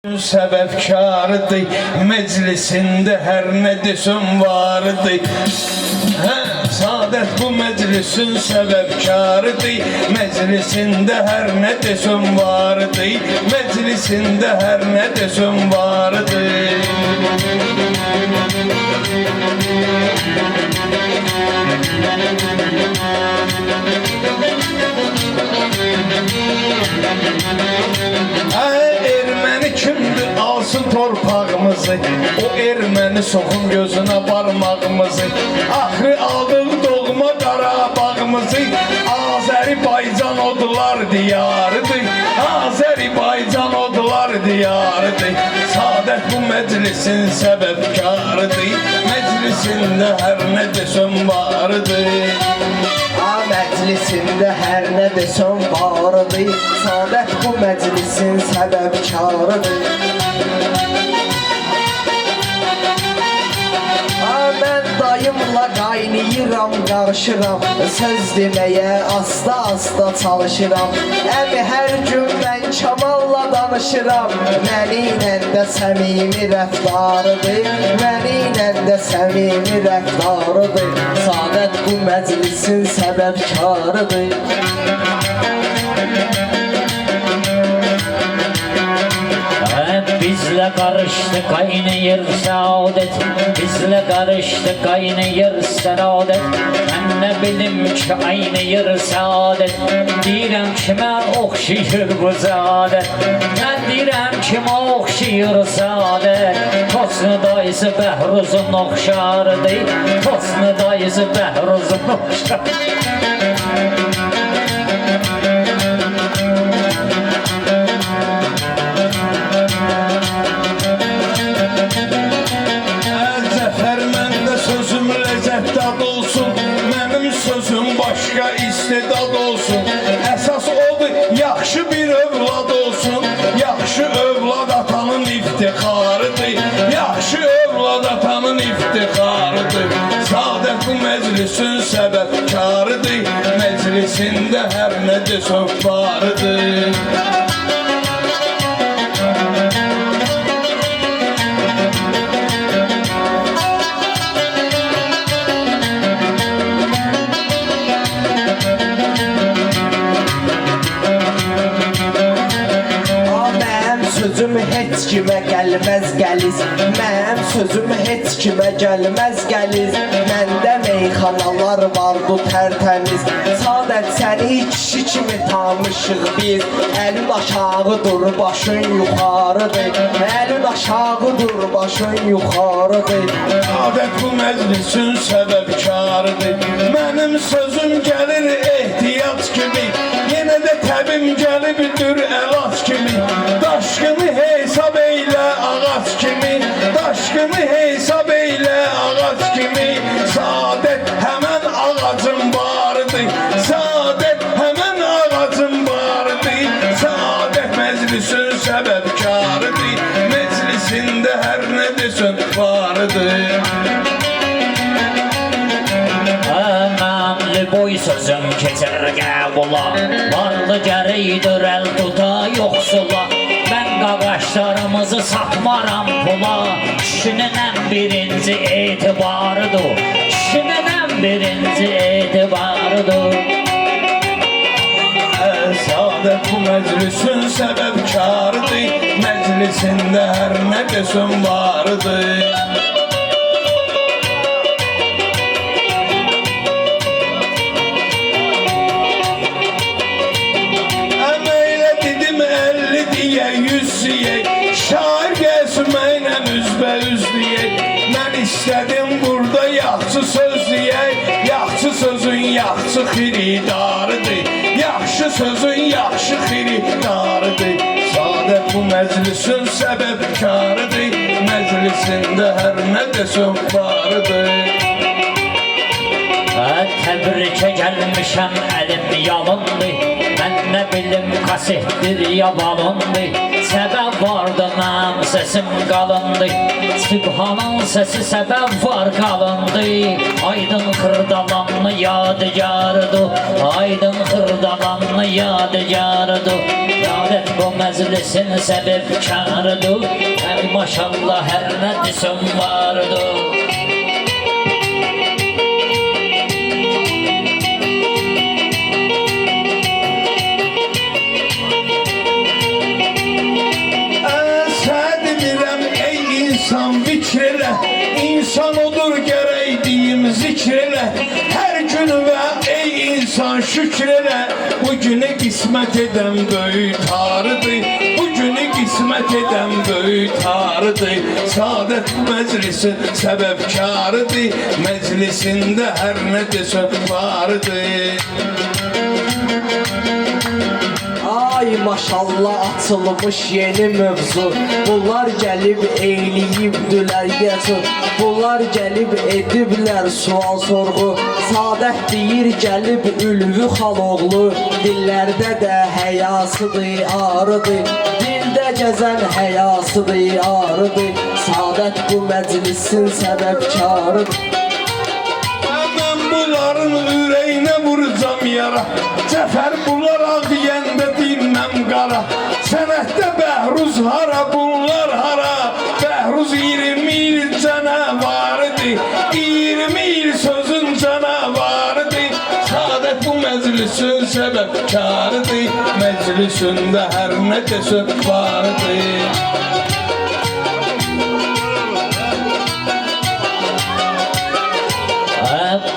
Səbəbkardı, meclisində hər nə desin vardı. Saadət bu meclisin səbəbkardı, meclisində hər nə desin vardı. Meclisində hər nə desin vardı. Erməni kimdir alsın torpağımızı, o erməni soxun gözünə parmağımızı. Axırı aldıq doğma Qarabağımızı, Azərbaycan odlar diyarıdır, Azərbaycan odlar diyarıdır. Saadət bu meclisin səbəbkarıdır, meclisində hər nə desin varıdır. Məclisində hər nə desən vardı, Saadət bu məclisin səbəbkarıdır. Mən dayımla qaynayıram, qarışıram, söz deməyə asta-asta çalışıram. Əmi hər gün mən Kamalla danışıram, mənimlə də səmimi rəftarıdır, mənimlə də səmimi rəftarıdır. Saadət bu məclisin səbəbkarıdır. Bizle karıştı kaynayır saadet, bizle karıştı kaynayır saadet. Ben ne bilim ki aynayır saadet, direm kime okşayır bu saadet. Ben direm kime okşayır saadet. Tosnu dayısı Behruz'un okşardı, tosnu dayısı Behruz'un okşardı. Başka istedad olsun, əsas odur, yaxşı bir övlad olsun. Yaxşı övlad atanın iftixarıdır, yaxşı övlad atanın iftixarıdır. Saadət bu meclisin səbəbkarıdır, meclisində hər nə desən varıdır. Sözüm heç kimə gəlməz gəliz, mənim sözüm heç kimə gəlməz gəliz. Məndə meyxanalar vardı tərtəmiz, Saadət səni kişi kimi tanışıq biz. Əlin aşağıdır, başın yuxarıdır, əlin aşağıdır, başın yuxarıdır. Saadət bu məclisin səbəbkarıdır, mənim sözüm gəlir ehtiyac kimi, yenə də təbim gəlibdir əlac kimi. Daşqını hesab eylə ağac kimi, daşqını hesab eylə ağac kimi. Saadət həmən ağacın barıdır, Saadət həmən ağacın barıdır. Saadət məclisin səbəbkarıdır, meclisində hər nə desən varıdır. Məmli boy sözüm keçir qəbula, varlı gəriydir əl tuta yoxsula. Ben qaqaşlarımızı satmaram pula, kişinin ən birinci etibarıdır, kişinin ən birinci etibarıdır. Saadət bu məclisin səbəbkarıdır, məclisində hər nə desin varıdır. Şair gəlsin mənə üzbə-üz deyək, mən istədim burada yaxşı söz deyək. Yaxşı sözün yaxşı xiridarıdır, yaxşı sözün yaxşı xiridarıdır. Saadət bu məclisin səbəbkarıdır, meclisində hər nə desin varıdır. Təbrikə gəlmişəm, əlim yalındır, mən nə bilim kasetdir ya balındır. Səbəb vardı, mənim səsim qalındır, Sübhanın səsi səbəb var qalındır. Aydın Xırdalanlı yadigarıdır, Aydın Xırdalanlı yadigarıdır. Yadət bu məclisin səbəbkarıdır, Ey maşallah hər nə desin vardır. İnsan fikreyle, insan odur gereğdiyim zikreyle. Her gün ve ey insan şükrele. Bugünü kısmet eden böyük tarıdır, bugünü kısmet eden böyük tarıdır. Saadet bu meclisin sebepkarıdır, meclisinde her ne desin vardır. Ay maşallah açılmış yeni mövzu. Bunlar gəlib eyliyibdülər yazın. Bunlar gəlib ediblər sual sorğu. Sadət deyir gəlib ülvü xaloğlu. Dillərdə də həyasıdır arıdır, dildə gəzən həyasıdır arıdır. Sadət bu məclisin səbəbkarıdır. Ben bunların ürəyinə vuracam yara. Cəfər bunlar ağ yəndə dinməm qara. Sənətdə Bəhruz hara, bunlar hara. Bəhruz 20 il canavarıdır, 20 il sözün canavarıdır. Saadət bu məclisin səbəbkarıdır, məclisində hər nə desin varıdır.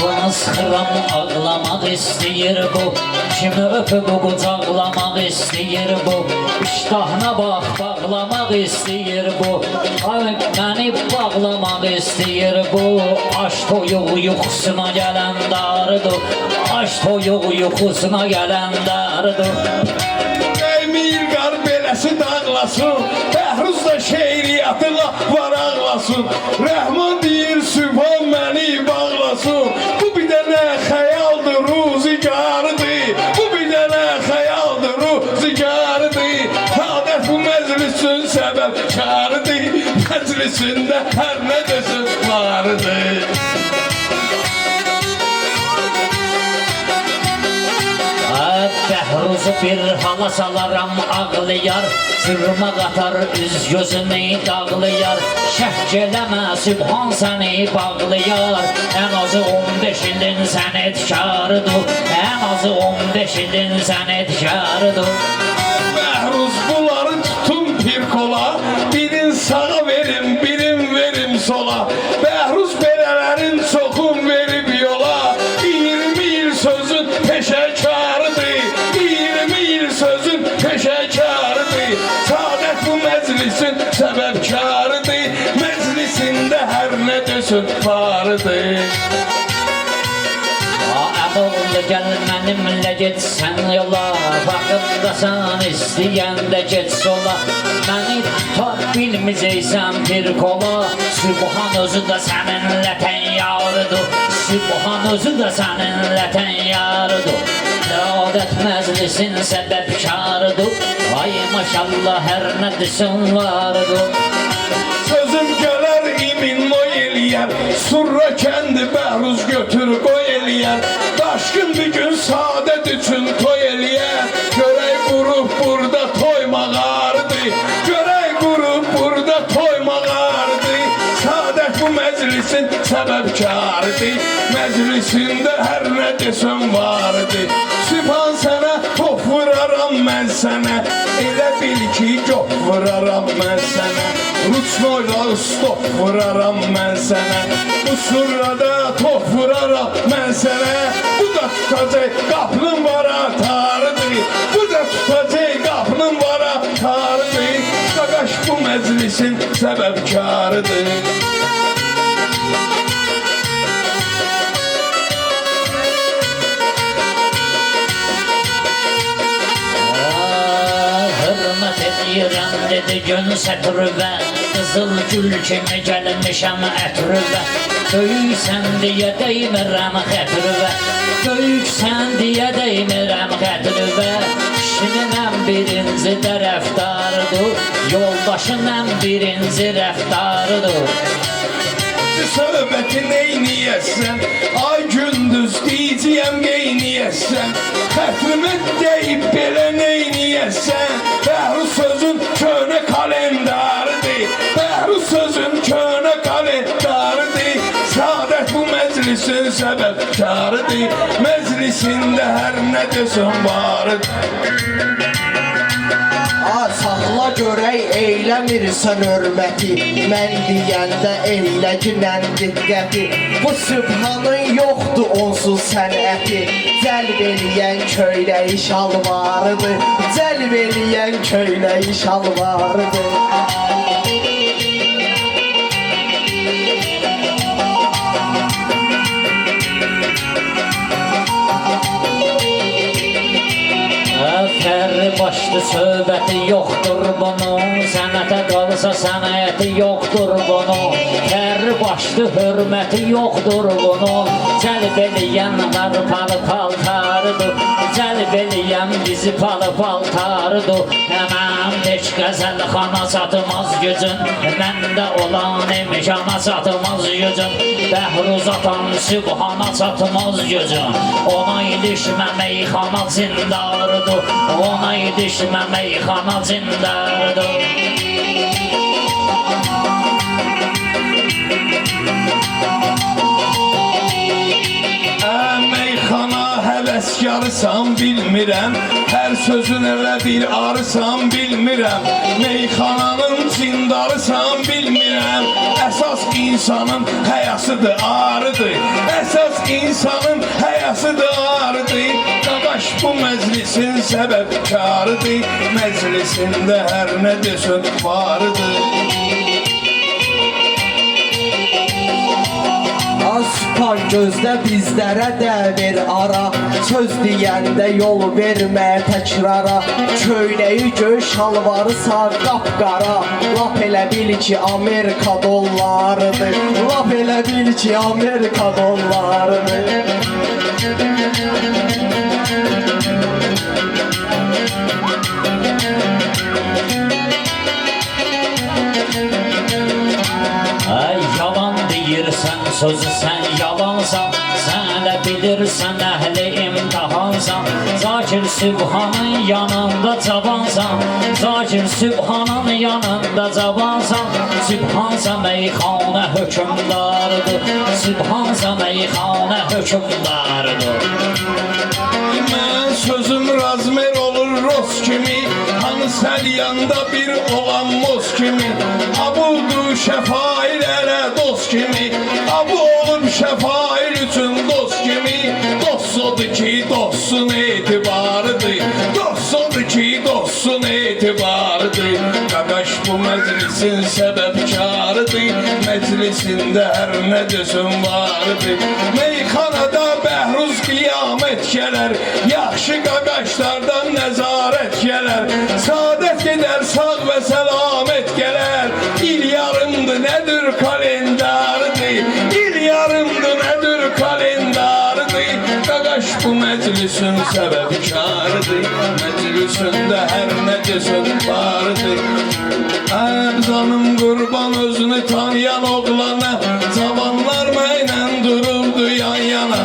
Bunu sıxıram, ağlamaq istəyir bu. Kimi öpüb qucaqlamaq istəyir bu. İştahına bax, bağlamaq istəyir bu. Ay, məni bağlamaq istəyir bu. Aş toyuq yuxusuna gələn darıdır, aş toyuq yuxusuna gələn darıdır. Əymir qar beləsi dağlasın, Bəhruz da şeiriyyatına var ağlasın. Rəhman deyir sübhan məni bağlasın. Bu bir dənə xəyaldır, ruzigarıdır. Bu bir dənə xəyaldır, ruzigarıdır. Sadət bu məclisin səbəbkarıdır, məclisində hər nə desin varıdır. Bəhruzu bir hala salaram ağlayar, sırma qatar üz gözünü dağlayar. Şəhk eləmə sübhan səni bağlayar, ən azı 15 ilin sənətkarıdır, ən azı 15 ilin sənətkarıdır. Bəhruz bunları tutun bir kola, birin sağa verin, birin verin sola. Bəhruz belələrin çoxun verib yola, 20 il sözün peşəkarıdır, 20 il sözün peşəkarıdır. Saadət bu məclisin səbəbkarıdır, məclisində hər nə desin varıdır. Əmrlə gəl mənimlə getsən yola, vaxtdasan istəyəndə get sola. Məni tuta bilməyəcəksən bir kola, Sübhan özü də səninlə təyyarıdır, Sübhan özü də səninlə təyyarıdır. Səadət məclisin səbəbkarıdır, ay maşallah hər nə desin varıdır. Sözüm gələr imin moy eləyər, Surra kəndi Bəhruz götür qoy eləyər. Daşqın bir gün saadət üçün toy eləyər, görək qurub burada toymağarıdır, görək qurub burada toymağarıdır. Saadət bu məclisin səbəbkarıdır, məclisində hər nə desin varıdır. Sübhan sənə, top vuraram mən sənə, elə bil ki çok vuraram mən sənə. Ruçnoyla stop vuraram mən sənə, bu surrada top vuraram mən sənə. Bu da tutacaq qapının vara tarıdır, bu da tutacaq qapının vara tarıdır. Qaqaş bu məclisin səbəbkarıdır. Hürmet edirəm dedi gün sətrüvə, Qızıl gül kimi gəlmişəm ətrüvə. Böyüksən deyə deymirəm xətrüvə, Böyüksən deyə deymirəm xətrüvə. Kişinin ən birinci də rəftarıdır, Yoldaşın ən birinci rəftarıdır. başlı söhbəti neyniyəsən? Ay gündüz deyəcəyəm qeyniyəsən? Xətrimə deyib belə neyniyəsən? Bəhru sözün könə kalendarıdır, Bəhru sözün könə kalendarıdır. Saadət bu məclisin səbəbkarıdır, məclisində hər nə desən varıdır. Saxla görək eyləmirsən hörməti, mən deyəndə eylə ginən diqqəti. Bu sübhanın yoxdur onsuz sənəti, cəlb eləyən köyləyi şalvarıdır, cəlb eləyən köyləyi şalvarıdır. Fərri başlı söhbəti yoxdur bunun, sənətə qalsa sənəti yoxdur bunun. Fərri başlı hörməti yoxdur bunun, cəlb eləyənlər palı paltarıdır, cəlb eləyən bizi palı paltarıdır. Həmən heç qəzəl xana satmaz gücün, məndə olan imiş ana satmaz gücün. Bəhru zatan sübhana satmaz gücün, ona ilişmə meyxana zindarıdır, ona yetişmə meyxana zindarıdır. Meyxana həvəskarısan bilmirəm, hər sözün elə bir arısan bilmirəm. Meyxananın zindarısan bilmirəm, əsas insanın həyasıdır arıdır, əsas insanın həyasıdır arıdır. Qaqaş bu məclisin səbəbkarıdır, məclisində hər nə desən varıdır. Aspan gözlə bizlərə də ver ara, söz deyəndə yol vermə təkrara. Köynəyi göy şalvarı sağ qapqara, lap elə bil ki Amerika dollarıdır, lap elə bil ki Amerika dollarıdır. Ay yalan deyirsən sözü sən yalansan, sən elə bilirsən əhli imtihansan. Zakir Sübhanın yanında cavansan, Zakir Sübhanın yanında cavansan. Sübhansa meyxana hökümdarıdır, Sübhansa meyxana hökümdarıdır. Mən sözüm razmer olur roz kimi, hanı səlyanda bir olan moz kimi. Abudur şəfail elə dost kimi, abu olub şəfail üçün dost kimi. Dost odur ki dostun etibarıdır, dost odur ki dostun etibarıdır. Qaqaş bu məclisin səbəbkarıdır, məclisində hər nə desən varıdır. Meyxanada bəhruz qiyamət gələr, yaxşı qaqaşlardan nəzarət gələr. Saadət gedər sağ və səlamət gələr. İl yarımdır nədir kalendarıdır, İl yarımdır nədir kalendarıdır. Qaqaş bu məclisin səbəbkarıdır, məclisində hər nə desən varıdır. Canım qurban özünü tanıyan oğlana, cavanlar mənlə dururdu yan yana.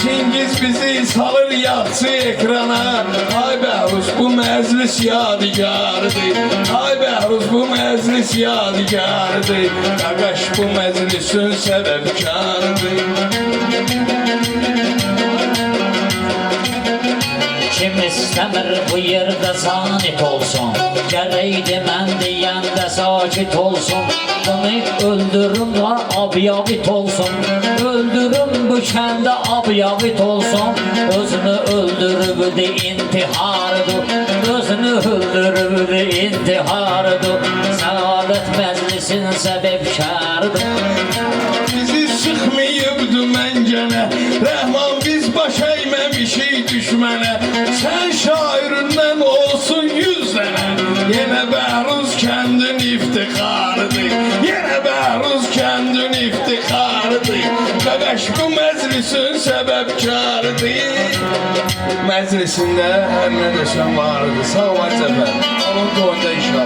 Çingiz bizi salır yaxşı ekrana. Ay Bəhruz bu məclis yadigarıdır, ay Bəhruz bu məclis yadigarıdır. Qaqaş bu məclisin səbəbkarıdır. Kim istəmir bu yerdə zanit olsun, gərəkdir mən deyəndə sakit olsun. Bunu öldürün la abiyavit olsun, öldürün bu kəndə abiyavit olsun. Özünü öldürübdü intiharıdır, özünü öldürübdü intiharıdır. Səadət məclisin səbəbkarıdır. Bizi sıxmayıbdı məncənə, Rəhman biz baş əyməmişik düşmənə. Sən şairindən olsun 100 dənə, yenə Bəhruz kəndin iftixarıdır, yenə Bəhruz kəndin iftixarıdır. Qaqaş bu məclisin səbəbkarıdır, məclisində hər nə desən vardı. Sağ ol Cəfər, onun toyunda inşallah.